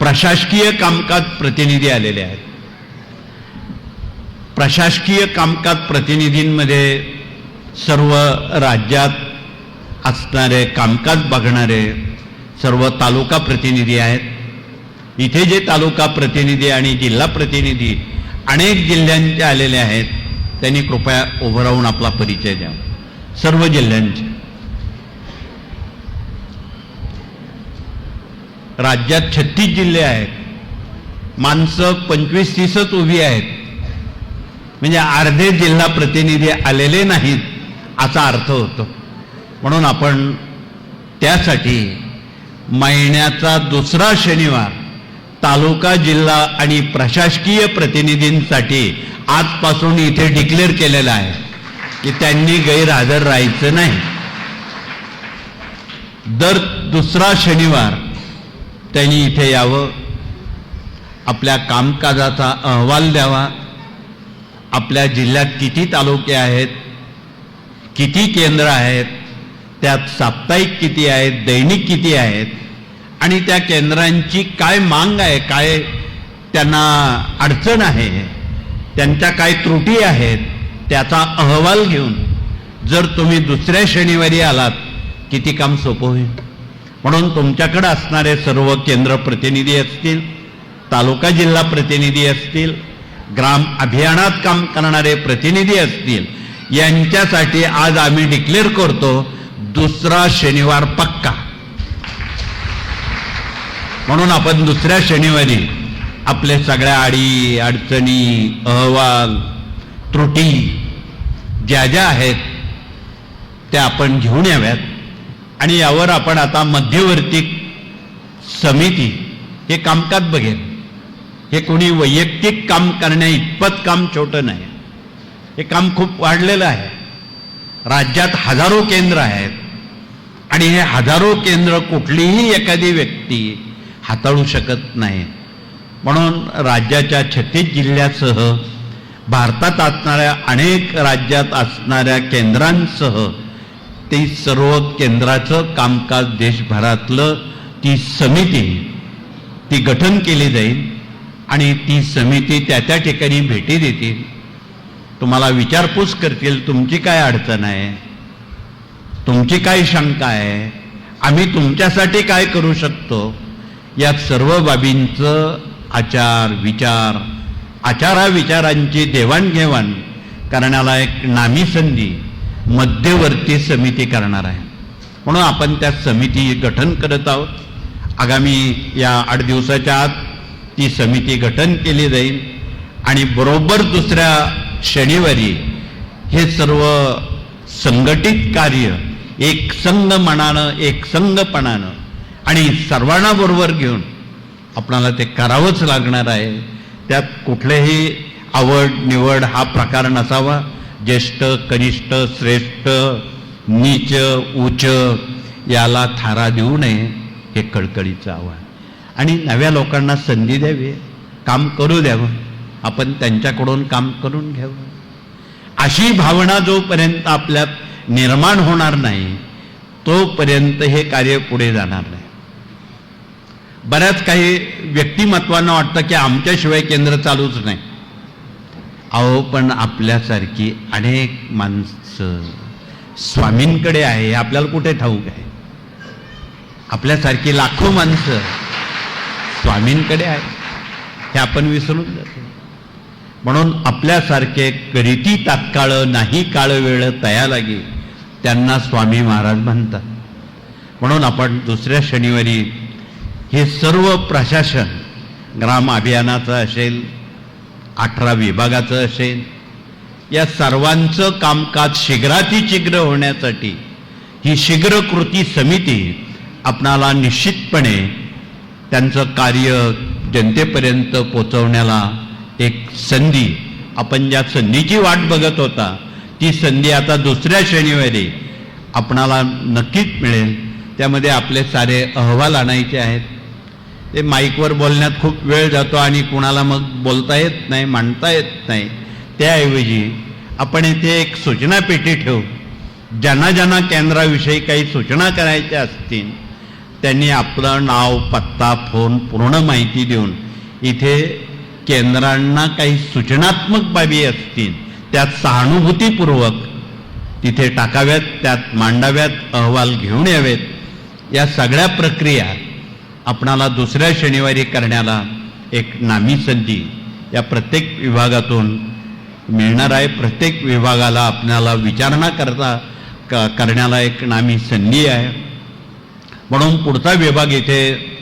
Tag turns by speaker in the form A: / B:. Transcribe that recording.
A: प्रशासकीय कामकाज प्रतिनिधी आलेले आहेत. प्रशासकीय कामकाज प्रतिनिधींमध्ये सर्व राज्यात असणारे कामकाज बघणारे सर्व तालुका प्रतिनिधी आहेत. इथे जे तालुका प्रतिनिधी आणि जिल्हा प्रतिनिधी अनेक जिल्ह्यांचे आलेले आहेत, त्यांनी कृपया उभं राहून आपला परिचय द्यावा. सर्व जिल्ह्यांचे. राज्यात 36 जिल्हे आहेत. माणसं 25-30च उभी आहेत, म्हणजे अर्धे जिल्हा प्रतिनिधी आलेले नाहीत असा अर्थ होतो. म्हणून आपण त्यासाठी महिन्याचा दुसरा शनिवार तालुका, जिल्हा आणि प्रशासकीय प्रतिनिधींसाठी आजपासून इथे डिक्लेअर केलेला आहे की त्यांनी गैरहजर राहायचं नाही. दर दुसरा शनिवार त्यांनी इथे यावं, आपल्या कामकाजाचा अहवाल द्यावा. आपल्या जिल्ह्यात किती तालुके आहेत, किती केंद्र आहेत, त्यात साप्ताहिक किती आहेत, दैनिक किती आहेत, आणि त्या केंद्रांची काय मांग आहे, काय त्यांना अडचण आहे, त्यांच्या काय त्रुटी आहेत, त्याचा अहवाल घेऊन जर तुम्ही दुसऱ्या शनिवारी आलात किती काम सोपं होईल. म्हणून तुमच्याकडे असणारे सर्व केंद्र प्रतिनिधी असतील, तालुका जिल्हा प्रतिनिधी असतील, ग्राम अभियानात काम करणारे प्रतिनिधी असतील, यांच्यासाठी आज आम्ही डिक्लेअर करतो दुसरा शनिवार पक्का. म्हणून आपण दुसऱ्या शनिवारी आपले सगळ्या अडी अडचणी, अहवाल, त्रुटी ज्या ज्या आहेत त्या आपण घेऊन याव्यात. आणि यावर आपण आता मध्यवर्ती समिती हे कामकाज बघेल. हे कोणी वैयक्तिक काम करण्या इतपत काम छोटं नाही, हे काम खूप वाढलेलं आहे. राज्यात हजारो केंद्र आहेत आणि हे हजारो केंद्र कुठलीही एखादी व्यक्ती हाताळू शकत नाही. म्हणून राज्याच्या 36 जिल्ह्यासह भारतात असणाऱ्या अनेक राज्यात असणाऱ्या केंद्रांसह ते सर्व केंद्राचं कामकाज देशभरातलं ती समिती ती गठन केली जाईल आणि ती समिती त्या त्या ठिकाणी भेटी देतील, तुम्हाला विचारपूस करतील, तुमची काय अडचण आहे, तुमची काय शंका आहे, आम्ही तुमच्यासाठी काय करू शकतो. या सर्व बाबींचं आचाराविचारांची देवाणघेवाण करण्याला एक नामी संधी मध्यवर्ती समिती करणार आहे. म्हणून आपण त्या समिती गठन करत आहोत. आगामी या 8 दिवसाच्या आत ती समिती गठन केली जाईल आणि बरोबर दुसऱ्या शनिवारी हे सर्व संघटित कार्य एकसंघ मनानं, एकसंघपणानं आणि सर्वांना बरोबर घेऊन आपणाला ते करावंच लागणार आहे. त्यात कुठलेही आवड निवड हा प्रकार नसावा. ज्येष्ठ, कनिष्ठ, श्रेष्ठ, नीच, उच्च याला थारा देऊ नये हे कळकळीचं आव्हान. आणि नव्या लोकांना संधी द्यावी, काम करू द्यावं, आपण त्यांच्याकडून काम करून घ्यावं. अशी भावना जोपर्यंत आपल्यात निर्माण होणार नाही तोपर्यंत हे कार्य पुढे जाणार नाही. बऱ्याच काही व्यक्तिमत्वांना वाटतं की आमच्याशिवाय केंद्र चालूच नाही. अहो, पण आपल्यासारखी अनेक माणसं स्वामींकडे आहे हे आपल्याला कुठे ठाऊक आहे. आपल्यासारखी लाखो माणसं स्वामींकडे आहे हे आपण विसरून जातो. म्हणून आपल्यासारखे करीती तात्काळ नाही काळ वेळ तया लागे त्यांना स्वामी महाराज म्हणतात. म्हणून आपण दुसऱ्या शनिवारी हे सर्व प्रशासन, ग्राम अभियानाचं असेल, 18 विभागाचं असेल, या सर्वांचं कामकाज शीघ्रातिशीघ्र होण्यासाठी ही शीघ्र कृती समिती आपणाला निश्चितपणे त्यांचं कार्य जनतेपर्यंत पोचवण्याला एक संधी, आपण ज्या संधीची वाट बघत होता ती संधी आता दुसऱ्या शनिवारी आपणाला नक्कीच मिळेल. त्यामध्ये आपले सारे अहवाल आणायचे आहेत. ते माईकवर बोलण्यात खूप वेळ जातो आणि कुणाला मग बोलता येत नाही, मांडता येत नाही. त्याऐवजी आपण इथे एक सूचना पेटी ठेवू. ज्यांना ज्यांना केंद्राविषयी काही सूचना करायच्या असतील त्यांनी आपलं नाव, पत्ता, फोन, पूर्ण माहिती देऊन इथे केंद्रांना काही सूचनात्मक बाबी असतील त्यात सहानुभूतीपूर्वक तिथे टाकाव्यात, त्यात मांडाव्यात, अहवाल घेऊन यावेत. या सगळ्या प्रक्रिया आपणाला दुसऱ्या शनिवारी करण्याला एक नामी संधी या प्रत्येक विभागातून मिळणार आहे. प्रत्येक विभागाला आपल्याला विचारणा करण्याला एक नामी संधी आहे. म्हणून पुढचा विभाग इथे